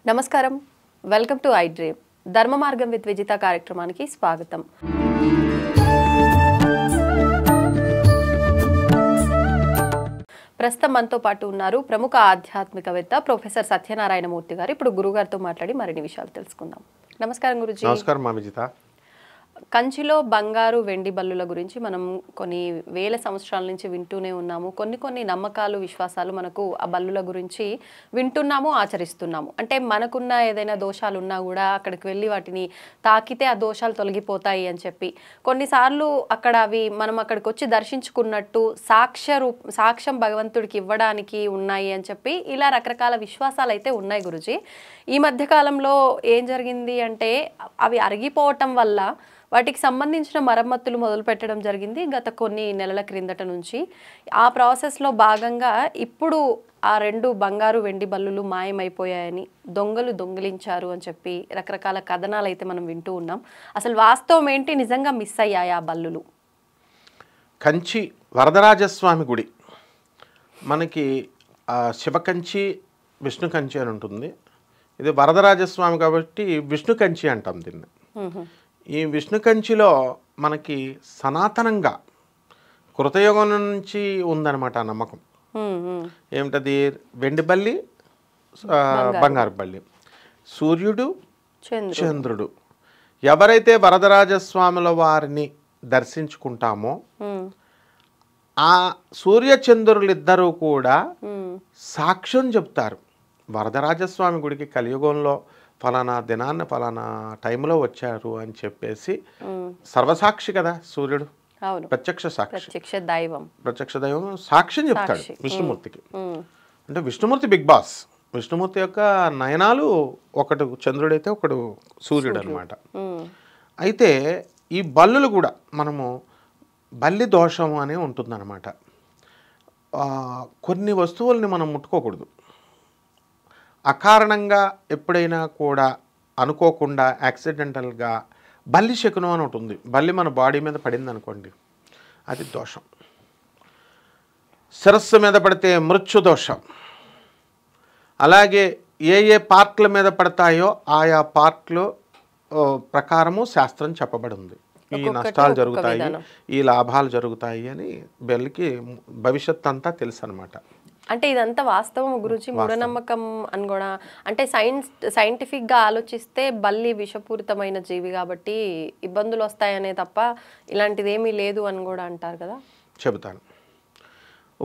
నమస్కారం, welcome to I dream. ధర్మ మార్గం విత్ విజిత కార్యక్రమానికి స్వాగతం. ప్రస్తుతం మనతో పాటు ఉన్నారు ప్రముఖ ఆధ్యాత్మికవేత్త ప్రొఫెసర్ సత్యనారాయణమూర్తి గారు. ఇప్పుడు గురుగారితో మాట్లాడి మరిన్ని విషయాలు తెలుసుకుందాం. నమస్కారం గురుజీ. నమస్కారం మా విజిత. కంచిలో బంగారు వెండి బల్లుల గురించి మనం కొన్ని వేల సంవత్సరాల నుంచి వింటూనే ఉన్నాము. కొన్ని నమ్మకాలు, విశ్వాసాలు మనకు ఆ బల్లుల గురించి వింటున్నాము, ఆచరిస్తున్నాము. అంటే మనకున్న ఏదైనా దోషాలు ఉన్నా కూడా అక్కడికి వెళ్ళి వాటిని తాకితే ఆ దోషాలు తొలగిపోతాయి అని చెప్పి, కొన్నిసార్లు అక్కడ అవి మనం అక్కడికి వచ్చి దర్శించుకున్నట్టు సాక్ష్యం భగవంతుడికి ఇవ్వడానికి ఉన్నాయి అని చెప్పి ఇలా రకరకాల విశ్వాసాలు అయితే ఉన్నాయి గురుజీ. ఈ మధ్య కాలంలో ఏం జరిగింది అంటే అవి అరిగిపోవటం వల్ల వాటికి సంబంధించిన మరమ్మతులు మొదలు పెట్టడం జరిగింది గత కొన్ని నెలల క్రిందట నుంచి. ఆ ప్రాసెస్లో భాగంగా ఇప్పుడు ఆ 2 బంగారు వెండి బల్లులు మాయమైపోయాయని, దొంగలు దొంగిలించారు అని చెప్పి రకరకాల కథనాలు అయితే మనం వింటూ ఉన్నాం. అసలు వాస్తవం ఏంటి? నిజంగా మిస్ అయ్యాయి ఆ బల్లులు? కంచి వరదరాజస్వామి గుడి మనకి శివకంచి, విష్ణు కంచి అని ఉంటుంది. ఇది వరదరాజస్వామి కాబట్టి విష్ణు కంచి అంటాం దీన్ని. ఈ విష్ణు కంచిలో మనకి సనాతనంగా కృతయుగం నుంచి ఉందన్నమాట ఆ నమ్మకం. ఏమిటది? వెండి బల్లి, బంగారు బల్లి, సూర్యుడు, చంద్రుడు. ఎవరైతే వరదరాజస్వాముల వారిని దర్శించుకుంటామో ఆ సూర్య చంద్రులిద్దరూ కూడా సాక్ష్యం చెప్తారు. వరదరాజస్వామి గుడికి కలియుగంలో ఫలానా దినాన్ని ఫలానా టైంలో వచ్చారు అని చెప్పేసి సర్వసాక్షి కదా సూర్యుడు, ప్రత్యక్ష సాక్షి, ప్రత్యక్ష దైవం సాక్ష్యం చెప్తాడు విష్ణుమూర్తికి. అంటే విష్ణుమూర్తి బిగ్ బాస్. విష్ణుమూర్తి యొక్క నయనాలు ఒకడు చంద్రుడైతే ఒకడు సూర్యుడు అనమాట. అయితే ఈ బల్లులు కూడా మనము బల్లి దోషం అనే ఉంటుందన్నమాట. కొన్ని వస్తువుల్ని మనం ముట్టుకోకూడదు. అకారణంగా ఎప్పుడైనా కూడా అనుకోకుండా యాక్సిడెంటల్గా బల్లి శకునం అని ఉంటుంది. బల్లి మన బాడీ మీద పడింది అనుకోండి, అది దోషం. శిరస్సు మీద పడితే మృత్యు దోషం. అలాగే ఏ పార్ట్ల మీద పడతాయో ఆయా పార్ట్లు ప్రకారము శాస్త్రం చెప్పబడి ఉంది. ఈ నష్టాలు జరుగుతాయి, ఈ లాభాలు జరుగుతాయి అని బల్లికి భవిష్యత్ అంతా తెలుసు అనమాట. అంటే ఇదంతా వాస్తవం గురించి మూఢనమ్మకం అని కూడా, అంటే సైంటిఫిక్గా ఆలోచిస్తే బల్లి విషపూరితమైన జీవి కాబట్టి ఇబ్బందులు వస్తాయనే తప్ప ఇలాంటిది ఏమీ లేదు అని కూడా అంటారు కదా. చెబుతాను.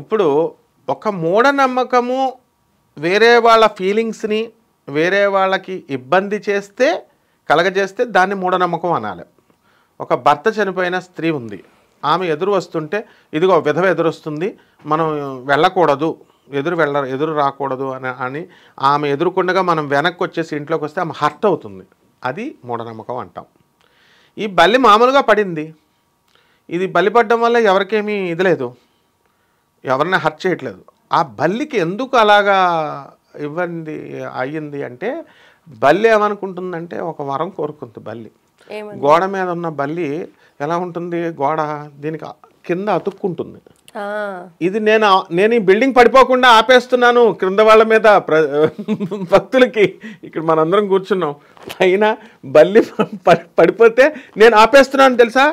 ఇప్పుడు ఒక మూఢనమ్మకము వేరే వాళ్ళ ఫీలింగ్స్ని వేరే వాళ్ళకి ఇబ్బంది చేస్తే కలగజేస్తే దాన్ని మూఢనమ్మకం అనాలి. ఒక భర్త చనిపోయిన స్త్రీ ఉంది, ఆమె ఎదురు వస్తుంటే ఇదిగో విధవ ఎదురు వస్తుంది, మనం వెళ్ళకూడదు, ఎదురు రాకూడదు అని ఆమె ఎదురుకుండగా మనం వెనక్కి వచ్చేసి ఇంట్లోకి వస్తే ఆమె హర్ట్ అవుతుంది. అది మూఢనమ్మకం అంటాం. ఈ బల్లి మామూలుగా పడింది, ఇది బలి పడడం వల్ల ఎవరికేమీ ఇది లేదు, ఎవరిని హర్ట్ చేయట్లేదు. ఆ బల్లికి ఎందుకు అలాగా ఇవ్వండి అయ్యింది అంటే, బల్లి ఏమనుకుంటుందంటే ఒక వరం కోరుకుంది. బల్లి గోడ మీద ఉన్న బల్లి ఎలా ఉంటుంది, గోడ దీనికి కింద అతుక్కుంటుంది. ఇది నేను ఈ బిల్డింగ్ పడిపోకుండా ఆపేస్తున్నాను క్రింద వాళ్ళ మీద భక్తులకి. ఇక్కడ మనందరం కూర్చున్నాం, అయినా బల్లి పడిపోతే నేను ఆపేస్తున్నాను తెలుసా,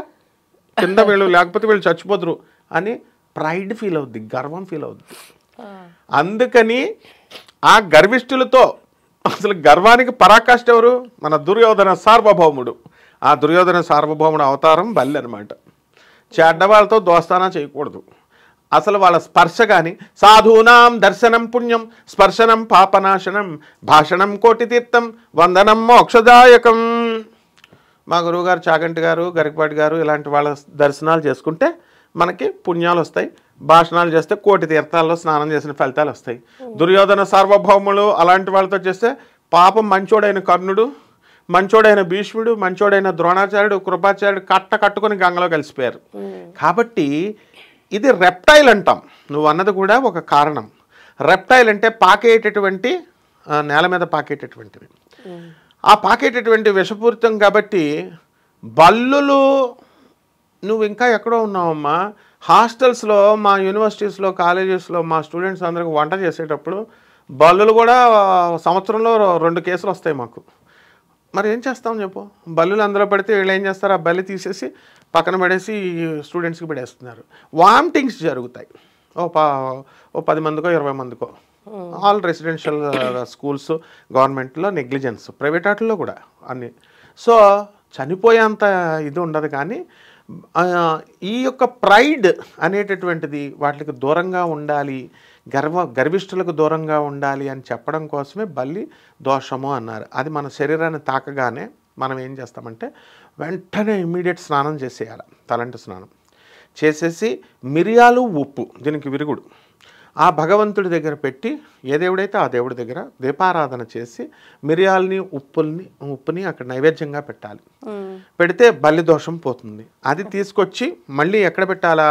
కింద వీళ్ళు లేకపోతే వీళ్ళు చచ్చిపోతురు అని ప్రైడ్ ఫీల్ అవుద్ది, గర్వం ఫీల్ అవుద్ది. అందుకని ఆ గర్విష్ఠులతో అసలు గర్వానికి పరాకాష్ఠ ఎవరు? మన దుర్యోధన సార్వభౌముడు. ఆ దుర్యోధన సార్వభౌముడు అవతారం బల్లి అనమాట. చెడ్డవాళ్ళతో దోస్తానా చేయకూడదు. అసలు వాళ్ళ స్పర్శ కానీ, సాధూనాం దర్శనం పుణ్యం, స్పర్శనం పాపనాశనం, భాషణం కోటి తీర్థం, వందనం మోక్షదాయకం. మా గురువుగారు చాగంటి గారు, గరికపాటి గారు ఇలాంటి వాళ్ళ దర్శనాలు చేసుకుంటే మనకి పుణ్యాలు వస్తాయి. భాషణాలు చేస్తే కోటి తీర్థాల్లో స్నానం చేసిన ఫలితాలు వస్తాయి. దుర్యోధన సార్వభౌములు అలాంటి వాళ్ళతో చేస్తే పాపం మంచోడైన కర్ణుడు, మంచోడైన భీష్ముడు, మంచోడైన ద్రోణాచార్యుడు, కృపాచార్యుడు కట్టుకొని గంగలో కలిసిపోయారు. కాబట్టి ఇది రెప్టైల్ అంటాం. నువ్వు అన్నది కూడా ఒక కారణం. రెప్టైల్ అంటే పాకేటటువంటి, నేల మీద పాకేటటువంటివి. ఆ పాకేటటువంటి విషపూరితం కాబట్టి బల్లులు నువ్వు ఇంకా ఎక్కడో ఉన్నావమ్మా, హాస్టల్స్లో మా యూనివర్సిటీస్లో కాలేజెస్లో మా స్టూడెంట్స్ అందరికి వంట చేసేటప్పుడు బల్లులు కూడా సంవత్సరంలో 2 కేసులు వస్తాయి మాకు. మరి ఏం చేస్తాం చెప్పు, బల్లులు అందులో పడితే వీళ్ళు ఏం చేస్తారు, ఆ బల్లి తీసేసి పక్కన పడేసి స్టూడెంట్స్కి పడేస్తున్నారు. వామిటింగ్స్ జరుగుతాయి ఓ 10 మందికో 20 మందికో. ఆల్ రెసిడెన్షియల్ స్కూల్స్ గవర్నమెంట్లో నెగ్లిజెన్స్, ప్రైవేట్ వాటిల్లో కూడా అన్ని. సో చనిపోయేంత ఇది ఉండదు, కానీ ఈ యొక్క ప్రైడ్ అనేటటువంటిది వాటికి దూరంగా ఉండాలి, గర్విష్ఠులకు దూరంగా ఉండాలి అని చెప్పడం కోసమే బల్లి దోషము అన్నారు. అది మన శరీరాన్ని తాకగానే మనం ఏం చేస్తామంటే వెంటనే ఇమ్మీడియట్ స్నానం చేసేయాలి, తలంటి స్నానం చేసేసి మిరియాలు ఉప్పు, దీనికి విరుగుడు, ఆ భగవంతుడి దగ్గర పెట్టి, ఏ దేవుడైతే ఆ దేవుడి దగ్గర దీపారాధన చేసి మిరియాలని ఉప్పుని అక్కడ నైవేద్యంగా పెట్టాలి. పెడితే బలి దోషం పోతుంది. అది తీసుకొచ్చి మళ్ళీ ఎక్కడ పెట్టాలా,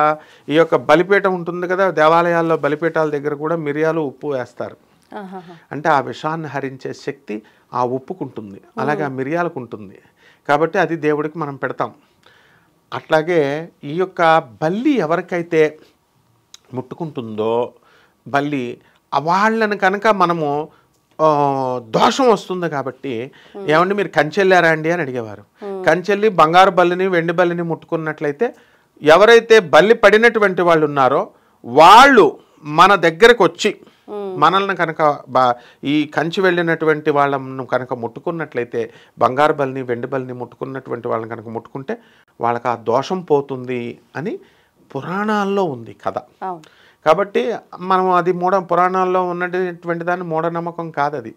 ఈ యొక్క బలిపీఠం ఉంటుంది కదా, దేవాలయాల్లో బలిపీఠాల దగ్గర కూడా మిరియాలు ఉప్పు వేస్తారు. అంటే ఆ విషాన్ని హరించే శక్తి ఆ ఉప్పుకుంటుంది, అలాగే ఆ మిరియాలకు ఉంటుంది. కాబట్టి అది దేవుడికి మనం పెడతాం. అట్లాగే ఈ యొక్క బల్లి ఎవరికైతే ముట్టుకుంటుందో బల్లి, వాళ్ళని కనుక మనము దోషం వస్తుంది. కాబట్టి ఏమండి మీరు కంచెళ్ళారా అండి అని అడిగేవారు. కంచెల్లి బంగారు బల్లిని వెండి బల్లిని ముట్టుకున్నట్లయితే ఎవరైతే బల్లి పడినటువంటి వాళ్ళు ఉన్నారో వాళ్ళు మన దగ్గరకు వచ్చి మనల్ని కనుక ఈ కంచి వెళ్ళినటువంటి వాళ్ళను కనుక ముట్టుకున్నట్లయితే, బంగారు బల్లిని వెండి బల్లిని ముట్టుకున్నటువంటి వాళ్ళని కనుక ముట్టుకుంటే వాళ్ళకి ఆ దోషం పోతుంది అని పురాణాల్లో ఉంది కథ. కాబట్టి మనం అది పురాణాల్లో ఉన్నటువంటి దాన్ని మూఢనమ్మకం కాదు, అది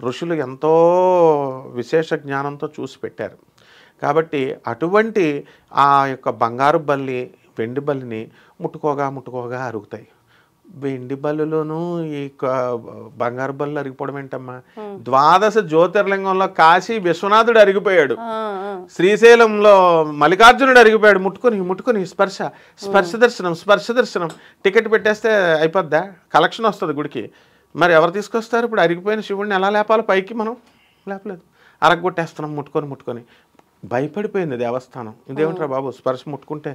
ఋషులు ఎంతో విశేష జ్ఞానంతో చూసి పెట్టారు. కాబట్టి అటువంటి ఆ యొక్క బంగారు బల్లి వెండి బల్లిని ముట్టుకోగా అరుగుతాయి. వెండి బల్లులోనూ ఈ బంగారు బల్లు అరిగిపోవడం ఏంటమ్మా, 12 జ్యోతిర్లింగంలో కాశీ విశ్వనాథుడు అరిగిపోయాడు, శ్రీశైలంలో మల్లికార్జునుడు అరిగిపోయాడు. ముట్టుకుని స్పర్శ దర్శనం టికెట్ పెట్టేస్తే అయిపోద్దా, కలెక్షన్ వస్తుంది గుడికి. మరి ఎవరు తీసుకొస్తారు ఇప్పుడు అరిగిపోయిన శివుడిని ఎలా లేపాలి, పైకి మనం లేపలేదు, అరగొట్టేస్తున్నాం ముట్టుకొని. భయపడిపోయింది దేవస్థానం, ఇదేమిట్రా బాబు స్పర్శ ముట్టుకుంటే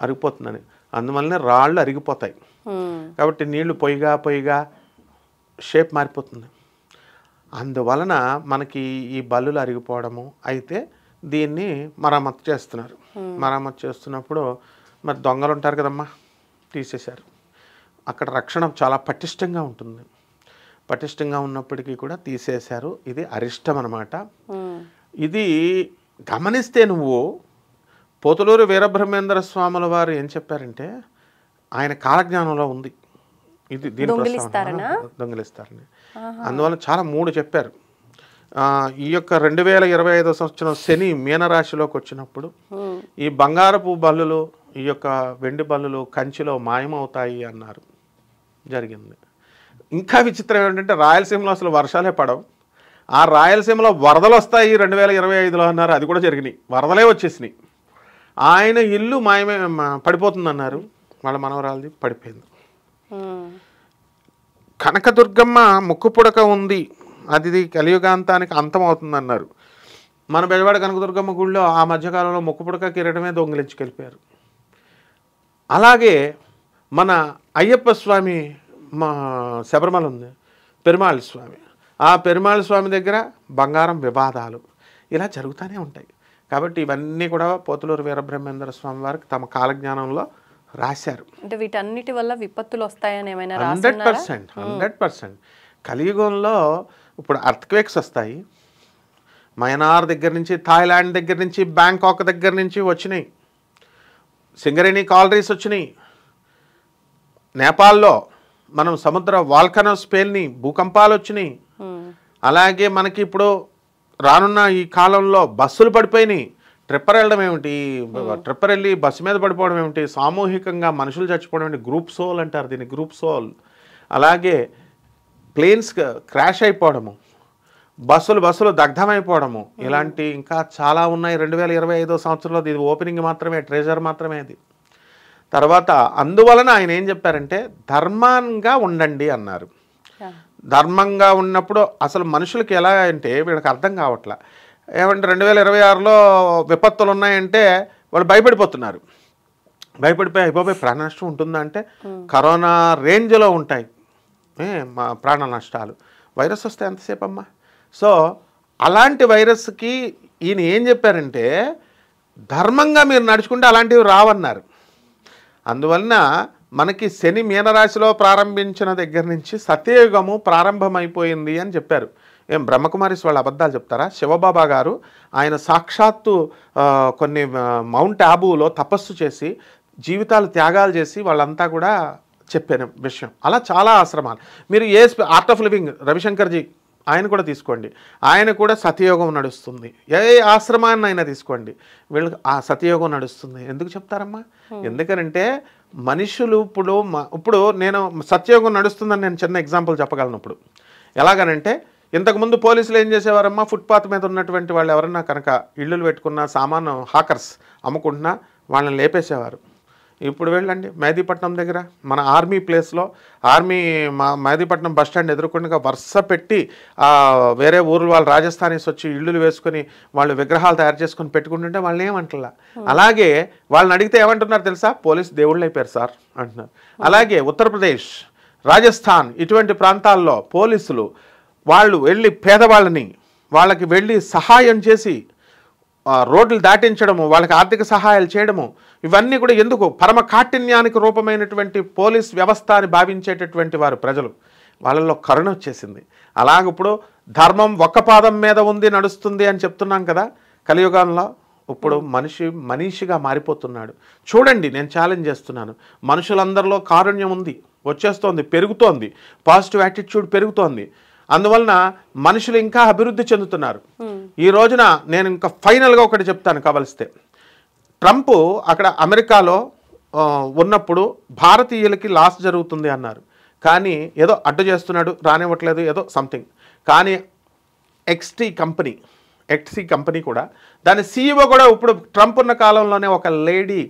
అరిగిపోతుందని. అందువల్లనే రాళ్ళు అరిగిపోతాయి. కాబట్టి నీళ్లు పొయ్యిగా షేప్ మారిపోతుంది. అందువలన మనకి ఈ బల్లులు అరిగిపోవడము. అయితే దీన్ని మరమ్మతు చేస్తున్నారు. మరమ్మతు చేస్తున్నప్పుడు మరి దొంగలు ఉంటారు కదమ్మా, తీసేశారు. అక్కడ రక్షణ చాలా పటిష్టంగా ఉంటుంది. పటిష్టంగా ఉన్నప్పటికీ కూడా తీసేశారు. ఇది అరిష్టం అన్నమాట. ఇది గమనిస్తే నువ్వు పోతులూరు వీరబ్రహ్మేంద్ర స్వాముల వారు ఏం చెప్పారంటే, ఆయన కాలజ్ఞానంలో ఉంది ఇది, దీని దొంగిలిస్తారని. అందువల్ల చాలా 3 చెప్పారు. ఈ యొక్క 2025 సంవత్సరం శని మీనరాశిలోకి వచ్చినప్పుడు ఈ బంగారపు బల్లులు, ఈ యొక్క వెండి బల్లులు కంచిలో మాయమవుతాయి అన్నారు. జరిగింది. ఇంకా విచిత్రం ఏంటంటే రాయలసీమలో అసలు వర్షాలే పడవు, ఆ రాయలసీమలో వరదలు వస్తాయి 2025లో అన్నారు. అది కూడా జరిగినాయి, వరదలే వచ్చేసినాయి. ఆయన ఇల్లు పడిపోతుందన్నారు, వాళ్ళ మనవరాలది పడిపోయింది. కనకదుర్గమ్మ ముక్కు పుడక ఉంది, అది కలియుగాంతానికి అంతం అవుతుందన్నారు. మన బెజవాడ కనకదుర్గమ్మ గుడిలో ఆ మధ్యకాలంలో ముక్కు పుడక కిరీటమే దొంగిలించుకెళ్ళిపోయారు. అలాగే మన అయ్యప్ప స్వామి శబరిమల ఉంది, పెరుమాళ్ స్వామి, ఆ పెరుమాళ్ స్వామి దగ్గర బంగారం వివాదాలు ఇలా జరుగుతూనే ఉంటాయి. కాబట్టి ఇవన్నీ కూడా పోతులూరు వీరబ్రహ్మేంద్ర స్వామి వారికి తమ కాలజ్ఞానంలో రాశారు. అంటే వీటన్నిటి వల్ల విపత్తులు వస్తాయని ఏమైనా 100%. కలియుగంలో ఇప్పుడు అర్త్క్వేక్స్ వస్తాయి, మయనార్ దగ్గర నుంచి, థాయిలాండ్ దగ్గర నుంచి, బ్యాంకాక్ దగ్గర నుంచి వచ్చినాయి, సింగరేణి కాలరీస్ వచ్చినాయి, నేపాల్లో మనం సముద్ర వాల్కనోస్ పేల్ని భూకంపాలు వచ్చినాయి. అలాగే మనకి ఇప్పుడు రానున్న ఈ కాలంలో బస్సులు పడిపోయినాయి. ట్రిప్పర్ వెళ్ళడం ఏమిటి, ట్రిప్పర్ వెళ్ళి బస్సు మీద పడిపోవడం ఏమిటి, సామూహికంగా మనుషులు చచ్చిపోవడం ఏమిటి, గ్రూప్ సోల్ అంటారు దీన్ని, గ్రూప్ సోల్. అలాగే ప్లేన్స్ క్రాష్ అయిపోవడము, బస్సులు దగ్ధమైపోవడము, ఇలాంటి ఇంకా చాలా ఉన్నాయి. 2025 సంవత్సరంలో ఇది ఓపెనింగ్ మాత్రమే, ట్రెజర్ మాత్రమే అది. తర్వాత అందువలన ఆయన ఏం చెప్పారంటే ధర్మంగా ఉండండి అన్నారు. ధర్మంగా ఉన్నప్పుడు అసలు మనుషులకి ఎలా అంటే వీళ్ళకి అర్థం కావట్లా. ఏమంటే 2026లో విపత్తులు ఉన్నాయంటే వాళ్ళు భయపడిపోతున్నారు. భయపడిపోయి అయిపోయి ప్రాణ నష్టం ఉంటుందా అంటే కరోనా రేంజ్లో ఉంటాయి మా ప్రాణ నష్టాలు. వైరస్ వస్తే ఎంతసేపు అమ్మా? సో అలాంటి వైరస్కి ఈయన ఏం చెప్పారంటే ధర్మంగా మీరు నడుచుకుంటే అలాంటివి రావన్నారు. అందువలన మనకి శని మీనరాశిలో ప్రారంభించిన దగ్గర నుంచి సత్యయుగము ప్రారంభమైపోయింది అని చెప్పారు. ఏం బ్రహ్మకుమారిస్ వాళ్ళు అబద్ధాలు చెప్తారా? శివబాబా గారు ఆయన సాక్షాత్తు కొన్ని మౌంట్ ఆబూలో తపస్సు చేసి జీవితాలు త్యాగాలు చేసి వాళ్ళంతా కూడా చెప్పాను విషయం. అలా చాలా ఆశ్రమాలు మీరు ఆర్ట్ ఆఫ్ లివింగ్ రవిశంకర్జీ ఆయన కూడా తీసుకోండి, ఆయన కూడా సత్యయోగం నడుస్తుంది. ఏ ఆశ్రమాన్ని అయినా తీసుకోండి, వీళ్ళకి ఆ సత్యయోగం నడుస్తుంది. ఎందుకు చెప్తారమ్మా? ఎందుకనంటే మనుషులు ఇప్పుడు నేను సత్యయోగం నడుస్తుందని నేను చిన్న ఎగ్జాంపుల్ చెప్పగలను. ఇప్పుడు ఎలాగనంటే ఇంతకుముందు పోలీసులు ఏం చేసేవారమ్మా, ఫుట్పాత్ మీద ఉన్నటువంటి వాళ్ళు ఎవరన్నా కనుక ఇళ్ళు పెట్టుకున్న సామాను హాకర్స్ అమ్ముకుంటున్నా వాళ్ళని లేపేసేవారు. ఇప్పుడు వెళ్ళండి మెహదీపట్నం దగ్గర మన ఆర్మీ ప్లేస్లో మెహదీపట్నం బస్ స్టాండ్ ఎదుర్కొండగా వరుస పెట్టి వేరే ఊరు వాళ్ళు రాజస్థానీస్ వచ్చి ఇళ్ళు వేసుకొని వాళ్ళు విగ్రహాలు తయారు చేసుకొని పెట్టుకుంటుంటే వాళ్ళని ఏమంటలా. అలాగే వాళ్ళని అడిగితే ఏమంటున్నారు తెలుసా? పోలీస్ దేవుళ్ళు అయిపోయారు సార్ అంటున్నారు. అలాగే ఉత్తరప్రదేశ్, రాజస్థాన్ ఇటువంటి ప్రాంతాల్లో పోలీసులు వాళ్ళు వెళ్ళి పేదవాళ్ళని వాళ్ళకి వెళ్ళి సహాయం చేసి రోడ్లు దాటించడము, వాళ్ళకి ఆర్థిక సహాయాలు చేయడము, ఇవన్నీ కూడా ఎందుకు? పరమ కాఠిన్యానికి రూపమైనటువంటి పోలీస్ వ్యవస్థ అని భావించేటటువంటి వారు ప్రజలు, వాళ్ళల్లో కరుణ వచ్చేసింది. అలాగప్పుడు ధర్మం ఒక్క పాదం మీద ఉంది నడుస్తుంది అని చెప్తున్నాం కదా. కలియుగంలో ఇప్పుడు మనిషిగా మారిపోతున్నాడు. చూడండి, నేను ఛాలెంజ్ చేస్తున్నాను, మనుషులందరిలో కారుణ్యం ఉంది, వచ్చేస్తోంది, పెరుగుతోంది, పాజిటివ్ యాటిట్యూడ్ పెరుగుతోంది. అందువలన మనుషులు ఇంకా అభివృద్ధి చెందుతున్నారు. ఈ రోజున నేను ఇంకా ఫైనల్గా ఒకటి చెప్తాను కావలిస్తే. ట్రంప్ అక్కడ అమెరికాలో ఉన్నప్పుడు భారతీయులకి లాస్ జరుగుతుంది అన్నారు, కానీ ఏదో అడ్డు చేస్తున్నాడు, రానివ్వట్లేదు, ఏదో సంథింగ్. కానీ ఎక్స్టీ కంపెనీ కూడా దాని సీఈఓ కూడా ఇప్పుడు ట్రంప్ ఉన్న కాలంలోనే ఒక లేడీ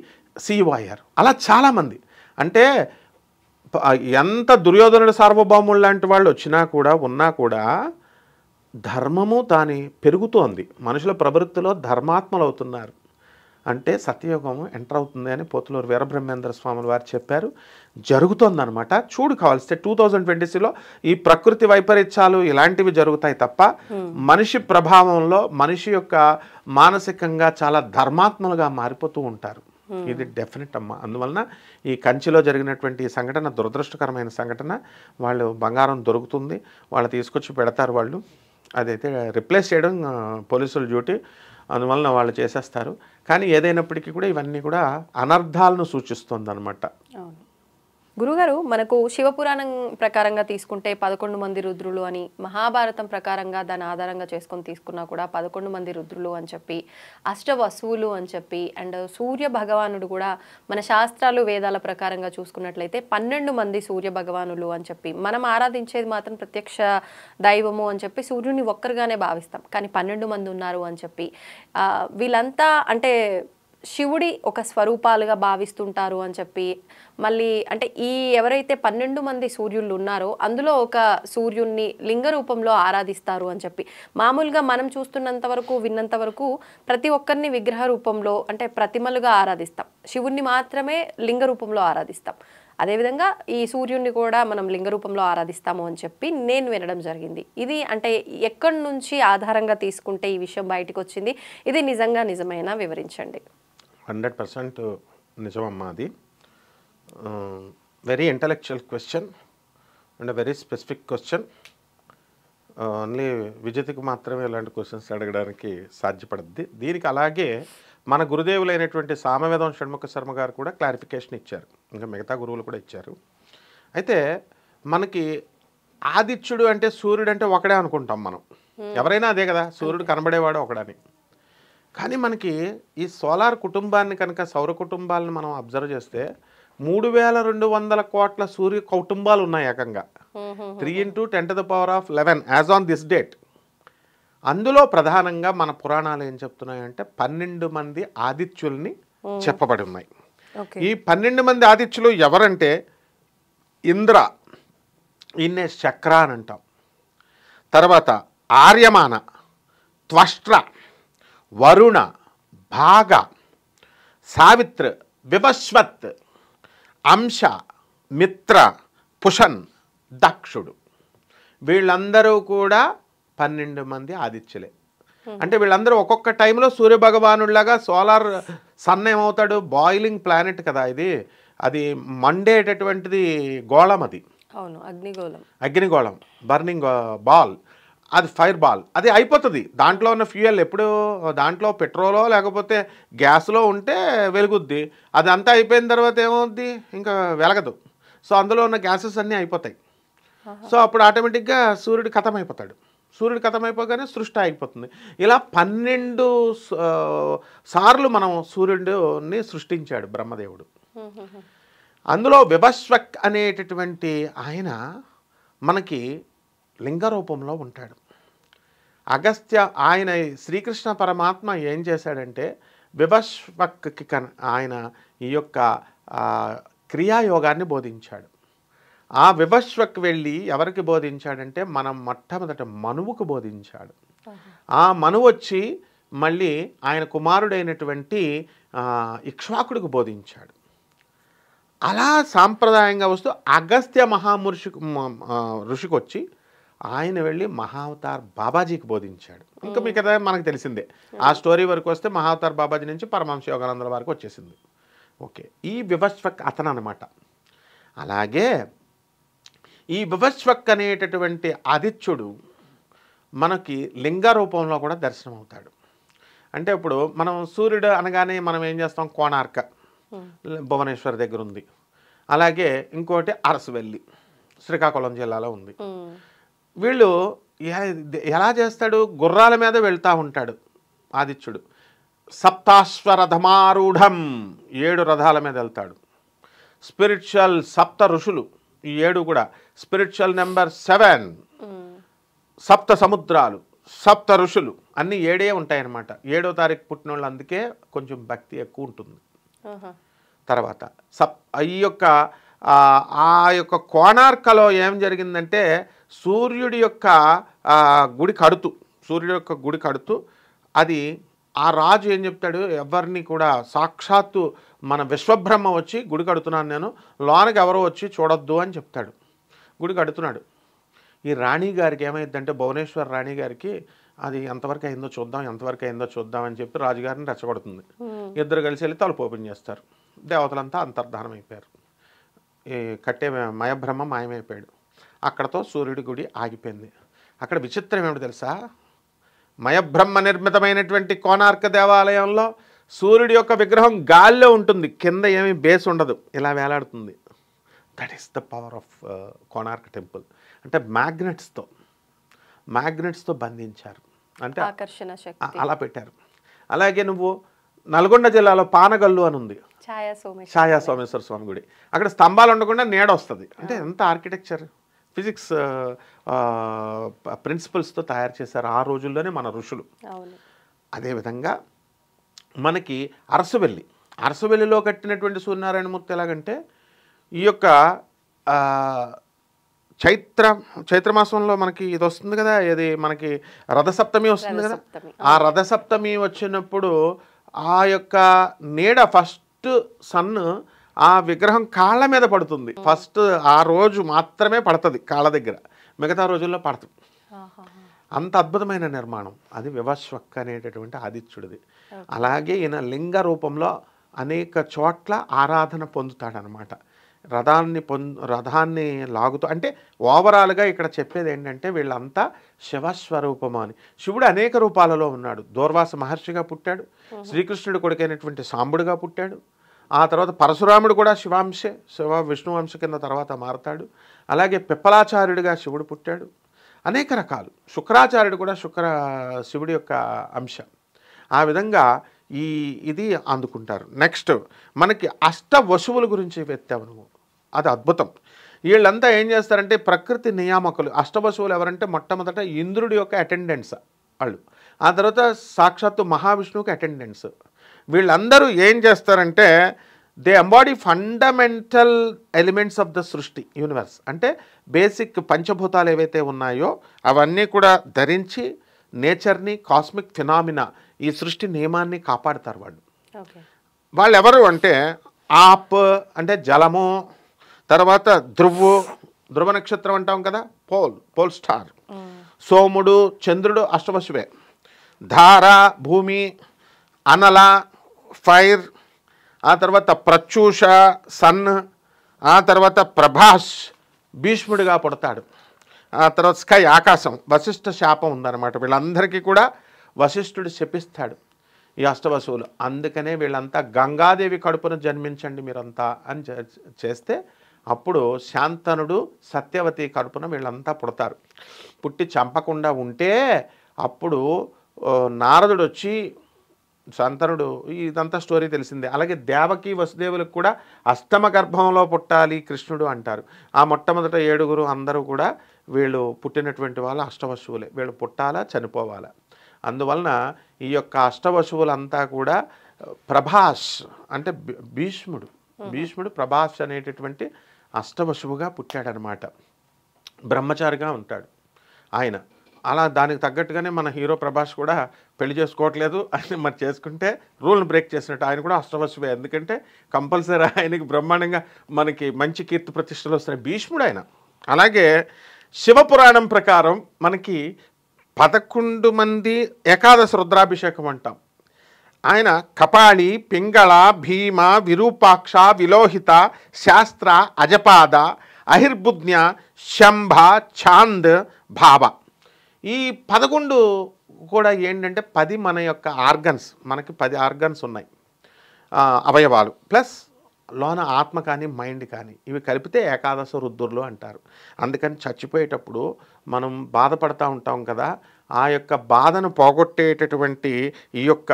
సీఈఓ అయ్యారు. అలా చాలామంది. అంటే ఎంత దుర్యోధనుడు సార్వభౌములు లాంటి వాళ్ళు వచ్చినా కూడా ఉన్నా కూడా ధర్మము దాని పెరుగుతోంది. మనుషుల ప్రవృత్తిలో ధర్మాత్మలు అవుతున్నారు. అంటే సత్యయుగము ఎంటర్ అవుతుంది అని పోతులూరు వీరబ్రహ్మేంద్ర స్వాములు వారు చెప్పారు. జరుగుతోందనమాట. చూడు కావాల్స్తే 2020లో ఈ ప్రకృతి వైపరీత్యాలు ఇలాంటివి జరుగుతాయి తప్ప మనిషి ప్రభావంలో మనిషి యొక్క మానసికంగా చాలా ధర్మాత్మలుగా మారిపోతూ ఉంటారు. ఇది డెఫినెట్ అమ్మ. అందువలన ఈ కంచిలో జరిగినటువంటి ఈ సంఘటన దురదృష్టకరమైన సంఘటన. వాళ్ళు బంగారం దొరుకుతుంది, వాళ్ళు తీసుకొచ్చి పెడతారు, వాళ్ళు అదైతే రిప్లేస్ చేయడం పోలీసుల డ్యూటీ, అందువలన వాళ్ళు చేసేస్తారు. కానీ ఏదైనప్పటికీ కూడా ఇవన్నీ కూడా అనర్థాలను సూచిస్తుంది అనమాట. గురుగారు, మనకు శివపురాణం ప్రకారంగా తీసుకుంటే 11 మంది రుద్రులు అని, మహాభారతం ప్రకారంగా దాని ఆధారంగా చేసుకొని తీసుకున్నా కూడా 11 మంది రుద్రులు అని చెప్పి, అష్టవసువులు అని చెప్పి, అండ్ సూర్య భగవానుడు కూడా మన శాస్త్రాలు వేదాల ప్రకారంగా చూసుకున్నట్లయితే 12 మంది సూర్య భగవానులు అని చెప్పి, మనం ఆరాధించేది మాత్రం ప్రత్యక్ష దైవము అని చెప్పి సూర్యుని ఒక్కరుగానే భావిస్తాం, కానీ 12 మంది ఉన్నారు అని చెప్పి వీళ్ళంతా అంటే శివుడి ఒక స్వరూపాలుగా భావిస్తుంటారు అని చెప్పి, మళ్ళీ అంటే ఈ ఎవరైతే 12 మంది సూర్యుళ్ళు ఉన్నారో అందులో ఒక సూర్యుడిని లింగ రూపంలో ఆరాధిస్తారు అని చెప్పి, మామూలుగా మనం చూస్తున్నంత వరకు విన్నంత వరకు ప్రతి ఒక్కరిని విగ్రహ రూపంలో అంటే ప్రతిమలుగా ఆరాధిస్తాం, శివుణ్ణి మాత్రమే లింగ రూపంలో ఆరాధిస్తాం. అదేవిధంగా ఈ సూర్యుడిని కూడా మనం లింగ రూపంలో ఆరాధిస్తాము అని చెప్పి నేను వినడం జరిగింది. ఇది అంటే ఎక్కడి నుంచి ఆధారంగా తీసుకుంటే ఈ విషయం బయటకు వచ్చింది? ఇది నిజంగా నిజమైనా వివరించండి. 100% నిజమమ్మా. అది very intellectual question and very specific question. Only విజిత్కి మాత్రమే ఇలాంటి క్వశ్చన్స్ అడగడానికి సాధ్యపడుద్ది. దీనికి అలాగే మన గురుదేవులైనటువంటి సామవేదం షణ్ముఖ శర్మ గారు కూడా క్లారిఫికేషన్ ఇచ్చారు, ఇంకా మిగతా గురువులు కూడా ఇచ్చారు. అయితే మనకి ఆదిత్యుడు అంటే సూర్యుడు అంటే ఒకడే అనుకుంటాం మనం, ఎవరైనా అదే కదా, సూర్యుడు కనబడేవాడు ఒకడని. కానీ మనకి ఈ సోలార్ కుటుంబాన్ని కనుక సౌర కుటుంబాలను మనం అబ్జర్వ్ చేస్తే 3200 కోట్ల సూర్య కుటుంబాలు ఉన్నాయి ఏకంగా. 3 × 10⁻11 యాజ్ ఆన్ దిస్ డేట్. అందులో ప్రధానంగా మన పురాణాలు ఏం చెప్తున్నాయంటే 12 మంది ఆదిత్యుల్ని చెప్పబడి ఉన్నాయి. ఈ 12 మంది ఆదిత్యులు ఎవరంటే ఇంద్ర, ఈయన్నే చక్ర అని అంటాం. తర్వాత ఆర్యమాన, త్వష్ట్ర, వరుణ, భాగ, సావిత్ర, వివస్వత్, అంశ, మిత్ర, పుషన్, దక్షుడు, వీళ్ళందరూ కూడా 12 మంది ఆదిత్యులే. అంటే వీళ్ళందరూ ఒక్కొక్క టైంలో సూర్యభగవానుడిలాగా, సోలార్ సన్ ఏమవుతాడు, బాయిలింగ్ ప్లానెట్ కదా ఇది, అది మండేటటువంటిది గోళం, అది అవును, అగ్నిగోళం, అగ్నిగోళం, బర్నింగ్ బాల్, అది ఫైర్ బాల్, అది అయిపోతుంది. దాంట్లో ఉన్న ఫ్యూయల్ ఎప్పుడు, దాంట్లో పెట్రోలో లేకపోతే గ్యాస్లో ఉంటే వెలుగుద్ది, అది అంతా అయిపోయిన తర్వాత ఏమవుద్ది, ఇంకా వెలగదు. సో అందులో ఉన్న గ్యాసెస్ అన్నీ అయిపోతాయి. సో అప్పుడు ఆటోమేటిక్గా సూర్యుడు ఖతమైపోతాడు. సూర్యుడు ఖతమైపోగానే సృష్టి ఆగిపోతుంది. ఇలా 12 సార్లు మనం సూర్యుడిని సృష్టించాడు బ్రహ్మదేవుడు. అందులో విభస్వక్ అనేటటువంటి ఆయన మనకి లింగ రూపంలో ఉంటాడు. అగస్త్య, ఆయన శ్రీకృష్ణ పరమాత్మ ఏం చేశాడంటే విభస్వక్కి ఆయన ఈ యొక్క క్రియాయోగాన్ని బోధించాడు. ఆ విభస్వక్ వెళ్ళి ఎవరికి బోధించాడంటే మనం మొట్టమొదట మనువుకు బోధించాడు. ఆ మనువు వచ్చి మళ్ళీ ఆయన కుమారుడైనటువంటి ఇక్ష్వాకుడికి బోధించాడు. అలా సాంప్రదాయంగా వస్తూ అగస్త్య ఋషికి వచ్చి ఆయన వెళ్ళి మహావతార్ బాబాజీకి బోధించాడు. ఇంకా మీకు కదా మనకు తెలిసిందే. ఆ స్టోరీ వరకు వస్తే మహావతార్ బాబాజీ నుంచి పరమహంస యోగానందుల వరకు వచ్చేసింది. ఓకే, ఈ విభస్వక్ అతను అనమాట. అలాగే ఈ విభస్వక్ అనేటటువంటి ఆదిత్యుడు మనకి లింగ రూపంలో కూడా దర్శనం అవుతాడు. అంటే ఇప్పుడు మనం సూర్యుడు అనగానే మనం ఏం చేస్తాం, కోణార్క భువనేశ్వర్ దగ్గర ఉంది. అలాగే ఇంకోటి అరసవెల్లి శ్రీకాకుళం జిల్లాలో ఉంది. వీళ్ళు ఎలా చేస్తాడు, గుర్రాల మీద వెళ్తూ ఉంటాడు ఆదిత్యుడు. సప్తాశ్వరథమారూఢం, 7 రథాల మీద వెళ్తాడు. స్పిరిచువల్ సప్త ఋషులు, ఈ 7 కూడా స్పిరిచువల్ నెంబర్ 7, సప్త సముద్రాలు, సప్త ఋషులు అన్నీ 7 ఉంటాయన్నమాట. 7వ తారీఖు పుట్టిన వాళ్ళు, అందుకే కొంచెం భక్తి ఎక్కువ ఉంటుంది. తర్వాత ఈ యొక్క ఆ యొక్క కోణార్కలో ఏం జరిగిందంటే సూర్యుడి యొక్క గుడి కడుతూ అది ఆ రాజు ఏం చెప్తాడు, ఎవరిని కూడా సాక్షాత్తు మన విశ్వబ్రహ్మ వచ్చి గుడి కడుతున్నాను నేను, లోనకి ఎవరో వచ్చి చూడొద్దు అని చెప్తాడు. గుడి కడుతున్నాడు. ఈ రాణి గారికి ఏమైందంటే భువనేశ్వర రాణి గారికి అది ఎంతవరకు అయిందో చూద్దాం అని చెప్పి రాజుగారిని రెచ్చగొడుతుంది. ఇద్దరు కలిసి వెళ్ళి తలుపు ఓపెన్ చేస్తారు. దేవతలంతా అంతర్ధానం అయిపోయారు. ఈ కట్టే మయబ్రహ్మ మాయమైపోయాడు. అక్కడతో సూర్యుడి గుడి ఆగిపోయింది. అక్కడ విచిత్రం ఏమిటి తెలుసా, మయబ్రహ్మ నిర్మితమైనటువంటి కోణార్క దేవాలయంలో సూర్యుడి యొక్క విగ్రహం గాల్లో ఉంటుంది, కింద ఏమీ బేస్ ఉండదు, ఇలా వేలాడుతుంది. That is the power of Konark temple. అంటే మ్యాగ్నెట్స్తో బంధించారు, అంటే ఆకర్షణ శక్తి అలా పెట్టారు. అలాగే నువ్వు నల్గొండ జిల్లాలో పానగల్లు అని ఉంది, ఛాయా సోమేశ్వర స్వామి గుడి. అక్కడ స్తంభాలు ఉండకుండా నీడ వస్తుంది. అంటే ఎంత ఆర్కిటెక్చర్, ఫిజిక్స్ ప్రిన్సిపల్స్తో తయారు చేశారు ఆ రోజుల్లోనే మన ఋషులు. అదేవిధంగా మనకి అరసవెల్లిలో కట్టినటువంటి సూర్యనారాయణమూర్తి ఎలాగంటే ఈ యొక్క చైత్రమాసంలో మనకి ఇది వస్తుంది కదా, ఇది మనకి రథసప్తమి వస్తుంది కదా. ఆ రథసప్తమి వచ్చినప్పుడు ఆ యొక్క నీడ ఫస్ట్ సన్ ఆ విగ్రహం కాళ్ళ మీద పడుతుంది. ఫస్ట్ ఆ రోజు మాత్రమే పడుతుంది కాళ్ళ దగ్గర, మిగతా రోజుల్లో పడుతుంది. అంత అద్భుతమైన నిర్మాణం అది విభస్వక్ అనేటటువంటి ఆదిత్యుడిది. అలాగే ఈయన లింగ రూపంలో అనేక చోట్ల ఆరాధన పొందుతాడనమాట. రథాన్ని లాగుతూ, అంటే ఓవరాల్గా ఇక్కడ చెప్పేది ఏంటంటే వీళ్ళంతా శివస్వరూపము అని. శివుడు అనేక రూపాలలో ఉన్నాడు. దూర్వాస మహర్షిగా పుట్టాడు, శ్రీకృష్ణుడు కొడుకైనటువంటి సాంబుడిగా పుట్టాడు. ఆ తర్వాత పరశురాముడు కూడా విష్ణువంశ కింద తర్వాత మారతాడు. అలాగే పిప్పలాచార్యుడిగా శివుడు పుట్టాడు. అనేక రకాలు. శుక్రాచార్యుడు కూడా శివుడి యొక్క అంశ. ఆ విధంగా ఇది అందుకుంటారు. నెక్స్ట్ మనకి అష్టవసువుల గురించి వెత్తావు నువ్వు, అది అద్భుతం. వీళ్ళంతా ఏం చేస్తారంటే ప్రకృతి నియామకులు. అష్టవసువులు ఎవరంటే మొట్టమొదట ఇంద్రుడి యొక్క అటెండెన్స్ వాళ్ళు, ఆ తర్వాత సాక్షాత్తు మహావిష్ణువుకి అటెండెన్స్. వీళ్ళందరూ ఏం చేస్తారంటే they embody fundamental elements of the సృష్టి యూనివర్స్. అంటే బేసిక్ పంచభూతాలు ఏవైతే ఉన్నాయో అవన్నీ కూడా ధరించి నేచర్ని, కాస్మిక్ ఫినామినా, ఈ సృష్టి నియమాన్ని కాపాడుతారు వాళ్ళు. వాళ్ళు ఎవరు అంటే ఆప్ అంటే జలము, తర్వాత ధ్రువ నక్షత్రం అంటాం కదా, పోల్ స్టార్. సోముడు చంద్రుడు అష్టవశువే. ధార భూమి, అనల ఫైర్, ఆ తర్వాత ప్రత్యూష సన్, ఆ తర్వాత ప్రభాస్ భీష్ముడిగా పుడతాడు. ఆ తర్వాత స్కై ఆకాశం, వశిష్ఠ శాపం ఉందన్నమాట. వీళ్ళందరికీ కూడా వశిష్ఠుడు శపిస్తాడు ఈ అష్టవసువులు. అందుకనే వీళ్ళంతా గంగాదేవి కడుపున జన్మించండి మీరంతా అని చేస్తే అప్పుడు శాంతనుడు సత్యవతి కడుపున వీళ్ళంతా పుడతారు. పుట్టి చంపకుండా ఉంటే అప్పుడు నారదుడు వచ్చి, శాంతనుడు, ఇదంతా స్టోరీ తెలిసిందే. అలాగే దేవకి వసుదేవులకు కూడా అష్టమ గర్భంలో పుట్టాలి కృష్ణుడు అంటారు. ఆ మొట్టమొదట 7 అందరూ కూడా వీళ్ళు పుట్టినటువంటి వాళ్ళు అష్టవశువులే. వీళ్ళు పుట్టాలా చనిపోవాలా. అందువలన ఈ యొక్క అష్టవశువులంతా కూడా ప్రభాస్ అంటే భీష్ముడు ప్రభాస్ అనేటటువంటి అష్టవశువుగా పుట్టాడనమాట. బ్రహ్మచారిగా ఉంటాడు ఆయన. అలా దానికి తగ్గట్టుగానే మన హీరో ప్రభాస్ కూడా పెళ్లి చేసుకోవట్లేదు అని మరి చేసుకుంటే రూల్ని బ్రేక్ చేసినట్టు. ఆయన కూడా అష్టవశువే. ఎందుకంటే కంపల్సరీ ఆయనకి బ్రహ్మాండంగా మనకి మంచి కీర్తి ప్రతిష్టలు వస్తున్నాయి. భీష్ముడు ఆయన. అలాగే శివపురాణం ప్రకారం మనకి 11 మంది ఏకాదశ రుద్రాభిషేకం అంటాం. ఆయన కపాళి, పింగళ, భీమ, విరూపాక్ష, విలోహిత, శాస్త్ర, అజపాద, అహిర్బుజ్ఞ, శంభ, ఛాంద్, భావ. ఈ 11 కూడా ఏంటంటే 10 మన యొక్క ఆర్గన్స్. మనకి 10 ఆర్గన్స్ ఉన్నాయి, అవయవాలు. ప్లస్ లోన ఆత్మ కానీ మైండ్ కానీ ఇవి కలిపితే ఏకాదశ రుద్రులు అంటారు. అందుకని చచ్చిపోయేటప్పుడు మనం బాధపడతా ఉంటాం కదా, ఆ యొక్క బాధను పోగొట్టేటటువంటి ఈ యొక్క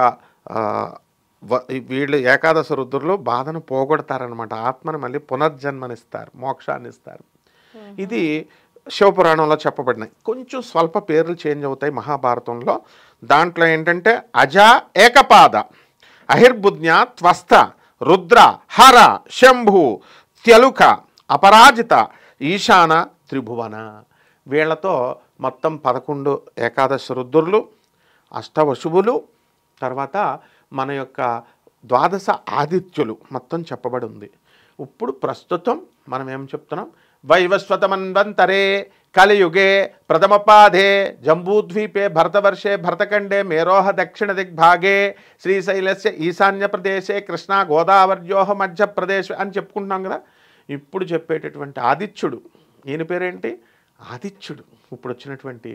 వీళ్ళు ఏకాదశ రుద్రులు బాధను పోగొడతారనమాట. ఆత్మను మళ్ళీ పునర్జన్మనిస్తారు, మోక్షాన్ని ఇస్తారు. ఇది శివపురాణంలో చెప్పబడినాయి. కొంచెం స్వల్ప పేర్లు చేంజ్ అవుతాయి మహాభారతంలో. దాంట్లో ఏంటంటే అజ ఏకపాద, అహిర్బుజ్ఞ, త్వస్త, రుద్ర, హర, శంభు, త్యలుక, అపరాజిత, ఈశాన, త్రిభువన. వీళ్లతో మొత్తం 11 ఏకాదశ రుద్రులు, అష్టవశువులు, తర్వాత మన యొక్క 12 ఆదిత్యులు మొత్తం చెప్పబడి ఉంది. ఇప్పుడు ప్రస్తుతం మనం ఏం చెప్తున్నాం, వైవస్వతమన్వంతరే కలియుగే ప్రథమపాదే జంబూద్వీపే భరతవర్షే భరతఖండే మేరోహ దక్షిణ దిగ్భాగే శ్రీశైలస్య ఈశాన్య ప్రదేశే కృష్ణా గోదావర్యోహ మధ్యప్రదేశ్ అని చెప్పుకుంటున్నాం కదా. ఇప్పుడు చెప్పేటటువంటి ఆదిత్యుడు, ఈయన పేరేంటి, ఆదిత్యుడు, ఇప్పుడు వచ్చినటువంటి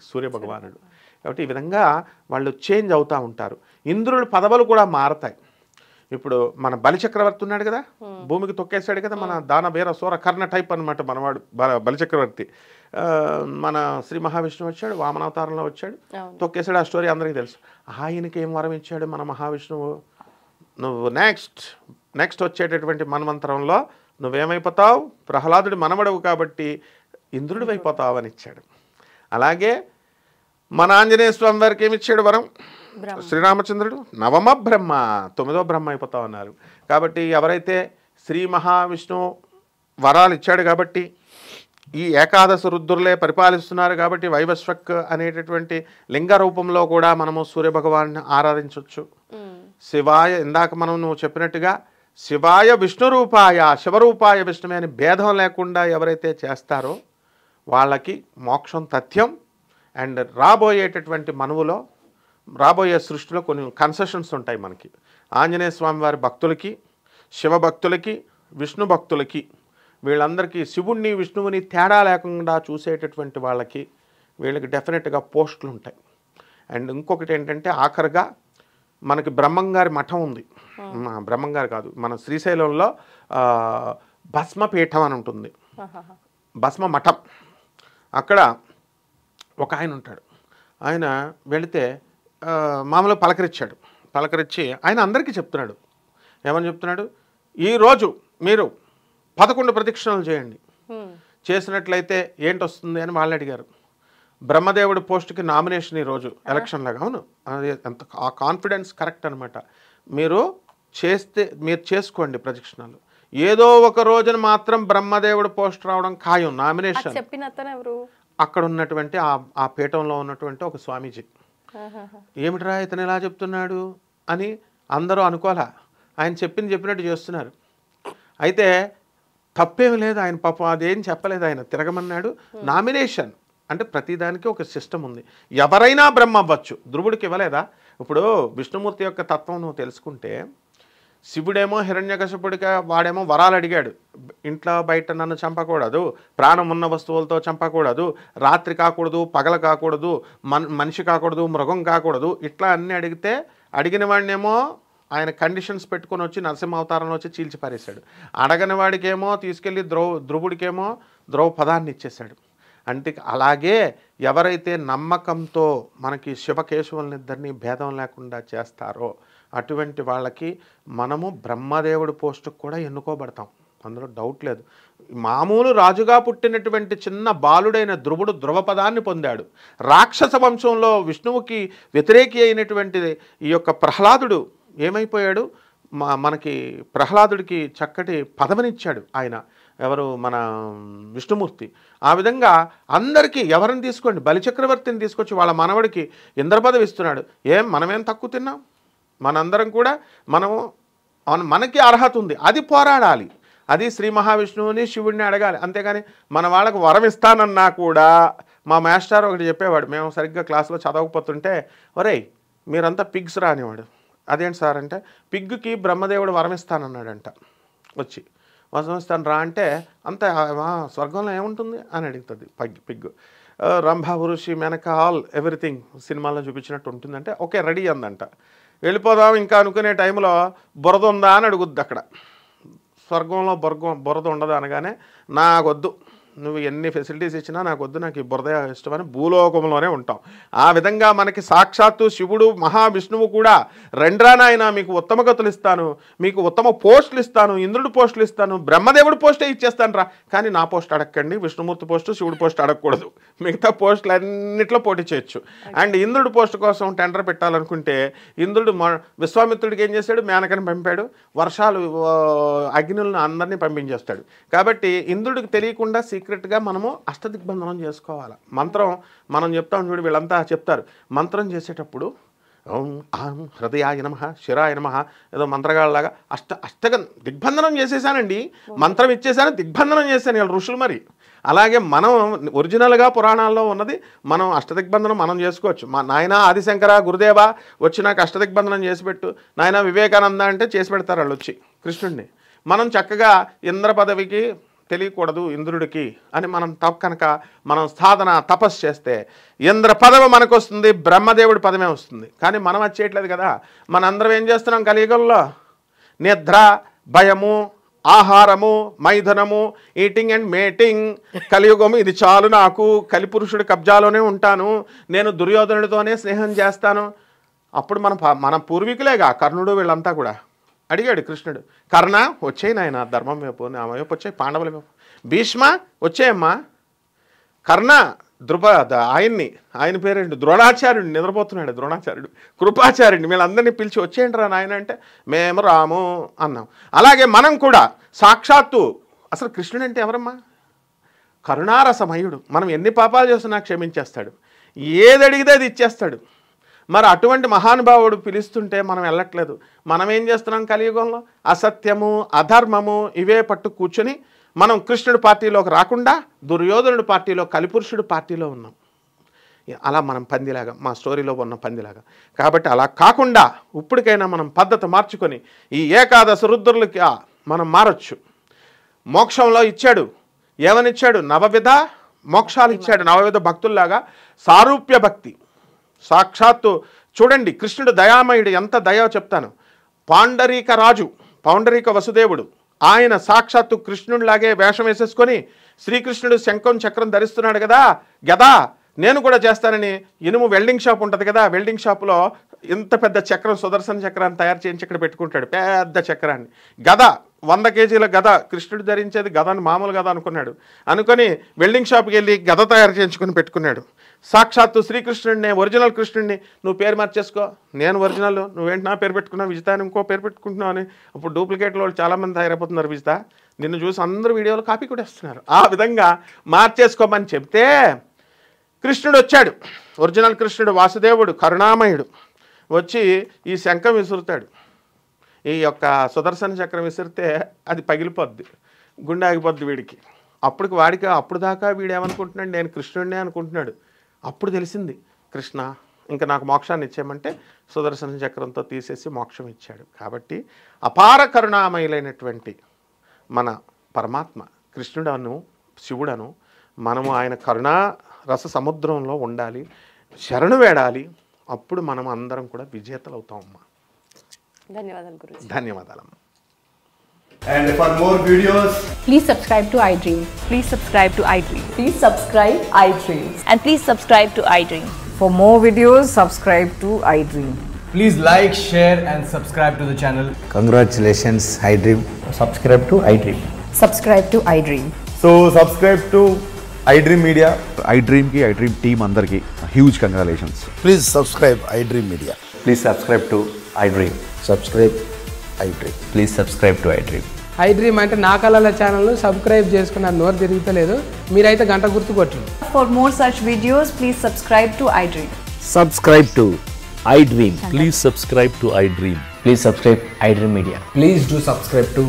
సూర్యభగవానుడు. కాబట్టి ఈ విధంగా వాళ్ళు చేంజ్ అవుతూ ఉంటారు. ఇంద్రుడి పదవులు కూడా మారతాయి. ఇప్పుడు మన బలిచక్రవర్తి ఉన్నాడు కదా, భూమికి తొక్కేశాడు కదా, మన దాన వీర సూర కర్ణ టైప్ అనమాట మనవాడు బలిచక్రవర్తి. మన శ్రీ మహావిష్ణువు వచ్చాడు, వామనావతారంలో వచ్చాడు, తొక్కేశాడు. ఆ స్టోరీ అందరికీ తెలుసు. ఆయనకి ఏం వరం ఇచ్చాడు మన మహావిష్ణువు, నువ్వు నెక్స్ట్ వచ్చేటటువంటి మన్వంతరంలో నువ్వేమైపోతావు, ప్రహ్లాదుడి మనవడవు కాబట్టి ఇంద్రుడి అయిపోతావు అని ఇచ్చాడు. అలాగే మన ఆంజనేయ స్వామి వారికి ఏమి ఇచ్చాడు వరం, శ్రీరామచంద్రుడు నవమ బ్రహ్మ, 9వ బ్రహ్మ అయిపోతా ఉన్నారు. కాబట్టి ఎవరైతే శ్రీ మహావిష్ణువు వరాలు ఇచ్చాడు కాబట్టి ఈ ఏకాదశ రుద్రులే పరిపాలిస్తున్నారు కాబట్టి వైవస్వక్ అనేటటువంటి లింగ రూపంలో కూడా మనము సూర్యభగవాన్ని ఆరాధించవచ్చు. శివాయ, ఇందాక నువ్వు చెప్పినట్టుగా శివాయ విష్ణు రూపాయ శివరూపాయ విష్ణువే అని భేదం లేకుండా ఎవరైతే చేస్తారో వాళ్ళకి మోక్షం తథ్యం. అండ్ రాబోయేటటువంటి మనువులో, రాబోయే సృష్టిలో కొన్ని కన్సెషన్స్ ఉంటాయి మనకి. ఆంజనేయ స్వామి వారి భక్తులకి, శివ భక్తులకి, విష్ణు భక్తులకి, వీళ్ళందరికీ శివుణ్ణి విష్ణువుని తేడా లేకుండా చూసేటటువంటి వాళ్ళకి వీళ్ళకి డెఫినెట్గా పోస్టులు ఉంటాయి. అండ్ ఇంకొకటి ఏంటంటే ఆఖరిగా మనకి బ్రహ్మంగారి మఠం ఉంది. బ్రహ్మంగారు కాదు, మన శ్రీశైలంలో భస్మపీఠం అని ఉంటుంది, భస్మ మఠం. అక్కడ ఒక ఆయన ఉంటాడు. ఆయన వెళితే మామూలుగా పలకరించి ఆయన అందరికీ చెప్తున్నాడు. ఏమని చెప్తున్నాడు, ఈరోజు మీరు 11 ప్రదక్షిణలు చేయండి, చేసినట్లయితే ఏంటి వస్తుంది అని వాళ్ళు అడిగారు. బ్రహ్మదేవుడి పోస్ట్కి నామినేషన్ ఈరోజు ఎలక్షన్లాగా. అవును, అది ఎంత ఆ కాన్ఫిడెన్స్ కరెక్ట్ అనమాట. మీరు చేసుకోండి ప్రదక్షిణాలు. ఏదో ఒక రోజున మాత్రం బ్రహ్మదేవుడి పోస్ట్ రావడం ఖాయం, నామినేషన్. అక్కడ ఉన్నటువంటి ఆ పీఠంలో ఉన్నటువంటి ఒక స్వామీజీ, ఏమిట్రా ఇతను ఎలా చెప్తున్నాడు అని అందరూ అనుకోలే. ఆయన చెప్పినట్టు చేస్తున్నారు. అయితే తప్పేమి లేదు, ఆయన పాపం అదేం చెప్పలేదు, ఆయన తిరగమన్నాడు. నామినేషన్ అంటే ప్రతిదానికి ఒక సిస్టమ్ ఉంది. ఎవరైనా బ్రహ్మ అవ్వచ్చు, ధ్రువుడికి ఇవ్వలేదా? ఇప్పుడు విష్ణుమూర్తి యొక్క తత్వం నువ్వు తెలుసుకుంటే, శివుడేమో హిరణ్యకశిపుడిగా వాడేమో వరాలు అడిగాడు, ఇంట్లో బయట నన్ను చంపకూడదు, ప్రాణం ఉన్న వస్తువులతో చంపకూడదు, రాత్రి కాకూడదు, పగల కాకూడదు, మనిషి కాకూడదు, మృగం కాకూడదు, ఇట్లా అన్నీ అడిగితే అడిగిన వాడినేమో ఆయన కండిషన్స్ పెట్టుకొని వచ్చి నరసింహ అవతారంలో వచ్చి చీల్చి పారేశాడు. అడగని వాడికేమో తీసుకెళ్ళి ధ్రువుడికేమో ద్రౌపదాన్ని ఇచ్చేశాడు. అంటే అలాగే ఎవరైతే నమ్మకంతో మనకి శివకేశవులనిద్దరినీ భేదం లేకుండా చేస్తారో అటువంటి వాళ్ళకి మనము బ్రహ్మదేవుడి పోస్టుకు కూడా ఎన్నుకోబడతాం, అందులో డౌట్ లేదు. మామూలు రాజుగా పుట్టినటువంటి చిన్న బాలుడైన ధ్రువుడు ధ్రువపదాన్ని పొందాడు. రాక్షస వంశంలో విష్ణువుకి వ్యతిరేకి అయినటువంటి ఈ యొక్క ప్రహ్లాదుడు ఏమైపోయాడు? మనకి ప్రహ్లాదుడికి చక్కటి పదవినిచ్చాడు ఆయన, ఎవరు? మన విష్ణుమూర్తి. ఆ విధంగా అందరికీ ఎవరిని తీసుకోండి, బలిచక్రవర్తిని తీసుకొచ్చి వాళ్ళ మనవడికి ఇంద్రపదవి ఇస్తున్నాడు. మనమేం తక్కువ తిన్నాం? మనందరం కూడా మనకి అర్హత ఉంది, అది పోరాడాలి, అది శ్రీ మహావిష్ణువుని శివుడిని అడగాలి. అంతేగాని మన వాళ్ళకు వరం ఇస్తానన్నా కూడా మా మాస్టర్ ఒకటి చెప్పేవాడు, మేము సరిగ్గా క్లాస్లో చదవకపోతుంటే, ఒరేయ్ మీరంతా పిగ్స్ రా అనేవాడు. అదేంటి సార్ అంటే, పిగ్గుకి బ్రహ్మదేవుడు వరం ఇస్తానన్నాడంట. వచ్చి వరం ఇస్తాను రా అంటే, అంత స్వర్గంలో ఏముంటుంది అని అడుగుతుంది పిగ్గు. రంభా ఋషి మెనక ఆల్ ఎవ్రీథింగ్ సినిమాలో చూపించినట్టు ఉంటుందంటే ఓకే రెడీ అందంట. వెళ్ళిపోదాం ఇంకా అనుకునే టైంలో బురద ఉందా అని అడుగుద్ది. అక్కడ స్వర్గంలో బురద ఉండదు అనగానే, నాకొద్దు, నువ్వు ఎన్ని ఫెసిలిటీస్ ఇచ్చినా నాకొద్దు, నాకు ఈ బురద ఇష్టమని భూలోకంలోనే ఉంటాం. ఆ విధంగా మనకి సాక్షాత్తు శివుడు మహావిష్ణువు కూడా, రెండ్రా నాయన మీకు ఉత్తమ గతులు ఇస్తాను, మీకు ఉత్తమ పోస్టులు ఇస్తాను, ఇంద్రుడి పోస్టులు ఇస్తాను, బ్రహ్మదేవుడి పోస్టే ఇచ్చేస్తాను రా, కానీ నా పోస్ట్ అడగండి, విష్ణుమూర్తి పోస్టు శివుడి పోస్ట్ అడగకూడదు, మిగతా పోస్టులు అన్నింటిలో పోటీ చేయొచ్చు. అండ్ ఇంద్రుడి పోస్టు కోసం టెండర్ పెట్టాలనుకుంటే ఇంద్రుడు విశ్వామిత్రుడికి ఏం చేశాడు? మేనకని పంపాడు, వర్షాలు అగ్నులను అందరినీ పంపించేస్తాడు. కాబట్టి ఇంద్రుడికి తెలియకుండా సీక్రెట్గా మనము అష్టదిగ్బంధనం చేసుకోవాలి. మంత్రం మనం చెప్తాం చూడు, వీళ్ళంతా చెప్తారు మంత్రం చేసేటప్పుడు ఓం ఆం హృదయాయ నమః శిరాయ నమః ఏదో మంత్రగాళ్ళలాగా అష్టగం దిగ్బంధనం చేసేసానండి, మంత్రం ఇచ్చేసాను, దిగ్బంధనం చేశాను వీళ్ళు ఋషులు. మరి అలాగే మనం ఒరిజినల్గా పురాణాల్లో ఉన్నది మనం అష్టదిగ్బంధనం మనం చేసుకోవచ్చు. మా నాయన ఆదిశంకర గురుదేవ వచ్చి నాకు అష్టదిగ్బంధనం చేసి పెట్టు, నాయన వివేకానంద అంటే చేసి పెడతారు వాళ్ళు వచ్చి కృష్ణుడిని. మనం చక్కగా ఇంద్ర పదవికి తెలియకూడదు ఇంద్రుడికి అని మనం కనుక మనం సాధన తపస్సు చేస్తే ఇంద్ర పదవి మనకు వస్తుంది, బ్రహ్మదేవుడి పదమే వస్తుంది. కానీ మనం అది చేయట్లేదు కదా. మనందరం ఏం చేస్తున్నాం కలియుగంలో? నిద్ర, భయము, ఆహారము, మైథునము, ఈటింగ్ అండ్ మేటింగ్, కలియుగము ఇది చాలు నాకు, కలిపురుషుడి కబ్జాలోనే ఉంటాను, నేను దుర్యోధనుడితోనే స్నేహం చేస్తాను. అప్పుడు మన పూర్వీకులేగా కర్ణుడు వీళ్ళంతా కూడా అడిగాడు కృష్ణుడు, కర్ణ వచ్చేయి నాయన ధర్మం వైపు, నా వైపు వచ్చాయి, పాండవుల వైపు, భీష్మ వచ్చేయమ్మా, కర్ణ ఆయన పేరేంటి ద్రోణాచార్యుడు, నిద్రపోతున్నాడు ద్రోణాచార్యుడు, కృపాచార్యుడిని వీళ్ళందరినీ పిలిచి వచ్చేయండి రా నాయన అంటే మేము రాము అన్నాం. అలాగే మనం కూడా సాక్షాత్తు అసలు కృష్ణుడు అంటే ఎవరమ్మా? కరుణారసమయుడు. మనం ఎన్ని పాపాలు చేస్తున్నా క్షమించేస్తాడు, ఏది అడిగితే అది ఇచ్చేస్తాడు. మరి అటువంటి మహానుభావుడు పిలుస్తుంటే మనం వెళ్ళట్లేదు. మనం ఏం చేస్తున్నాం కలియుగంలో? అసత్యము, అధర్మము ఇవే పట్టు కూర్చొని మనం కృష్ణుడి పార్టీలోకి రాకుండా దుర్యోధనుడి పార్టీలో, కలిపురుషుడి పార్టీలో ఉన్నాం. అలా మనం పందిలాగా, మా స్టోరీలో ఉన్న పందిలాగా. కాబట్టి అలా కాకుండా ఇప్పటికైనా మనం పద్ధతి మార్చుకొని ఈ ఏకాదశ రుద్రులకి మనం మారచ్చు. మోక్షంలో ఇచ్చాడు, ఏమనిచ్చాడు? నవవిధ మోక్షాలు ఇచ్చాడు. నవవిధ భక్తుల్లాగా సారూప్య భక్తి. సాక్షాత్తు చూడండి కృష్ణుడు దయామయుడు, ఎంత దయో చెప్తాను. పాండరీక రాజు, పౌండరీక వసుదేవుడు, ఆయన సాక్షాత్తు కృష్ణుడిలాగే వేషం వేసేసుకొని శ్రీకృష్ణుడు శంఖం చక్రం ధరిస్తున్నాడు కదా, గదా నేను కూడా చేస్తానని ఇనుము వెల్డింగ్ షాప్ ఉంటుంది కదా, వెల్డింగ్ షాప్లో ఇంత పెద్ద చక్రం, సుదర్శన చక్రాన్ని తయారు చేయించి ఇక్కడ పెట్టుకుంటాడు, పెద్ద చక్రాన్ని. గద 100 కేజీల గద, కృష్ణుడు ధరించేది గదని మామూలు గద అనుకొని వెల్డింగ్ షాప్కి వెళ్ళి గద తయారు చేయించుకొని పెట్టుకున్నాడు. సాక్షాత్తు శ్రీకృష్ణుడిని, ఒరిజినల్ కృష్ణుడిని నువ్వు పేరు మార్చేసుకో, నేను ఒరిజినల్, నువ్వేంటి నా పేరు పెట్టుకున్నావు, విజిత అని ఇంకో పేరు పెట్టుకుంటున్నావు అని. అప్పుడు డూప్లికేట్లో వాళ్ళు చాలామంది తయారైపోతున్నారు. విజిత నిన్ను చూసి అందరూ వీడియోలు కాపీ కూడా ఇస్తున్నారు. ఆ విధంగా మార్చేసుకోమని చెప్తే కృష్ణుడు వచ్చాడు, ఒరిజినల్ కృష్ణుడు వాసుదేవుడు కరుణామయుడు వచ్చి ఈ శంఖం విసురుతాడు. ఈ యొక్క సుదర్శన చక్రం విసిరితే అది పగిలిపోద్ది, గుండె ఆగిపోద్ది వీడికి. అప్పుడు దాకా వీడు ఏమనుకుంటున్నాడు, నేను కృష్ణుడినే అనుకుంటున్నాడు. అప్పుడు తెలిసింది కృష్ణ ఇంకా నాకు మోక్షాన్ని ఇచ్చేయమంటే సుదర్శన చక్రంతో తీసేసి మోక్షం ఇచ్చాడు. కాబట్టి అపార కరుణామయులైనటువంటి మన పరమాత్మ కృష్ణుడను శివుడను మనము ఆయన కరుణా రస సముద్రంలో ఉండాలి, శరణు వేడాలి. అప్పుడు మనం అందరం కూడా విజేతలు అవుతామమ్మా. ధన్యవాదాలు Guruji. ధన్యవాదాలమ్మా. And for more videos, Please subscribe to iDream. Please subscribe to iDream. Please subscribe iDream. And please subscribe to iDream. For more videos, subscribe to iDream. please like, share and subscribe to the channel. Congratulations, iDream. Subscribe to iDream. Subscribe to iDream. So subscribe to iDream Media. iDream ki iDream team andarki huge congratulations. Please subscribe iDream Media. Please subscribe to iDream. Subscribe iDream. Please subscribe to iDream. iDream అంటే నా కళల ఛానల్ను subscribe చేసుకున్న నోరు తిరుగుతలేదు, మీరైతే గంట గుర్తు కొట్టండి. For more such videos, please subscribe to iDream. Subscribe to iDream. Please subscribe to iDream. Please subscribe iDream Media. Please do subscribe to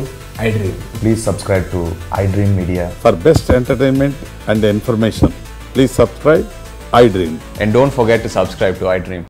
iDream. Please subscribe to iDream Media. For best entertainment and information, please subscribe iDream. And don't forget to subscribe to iDream.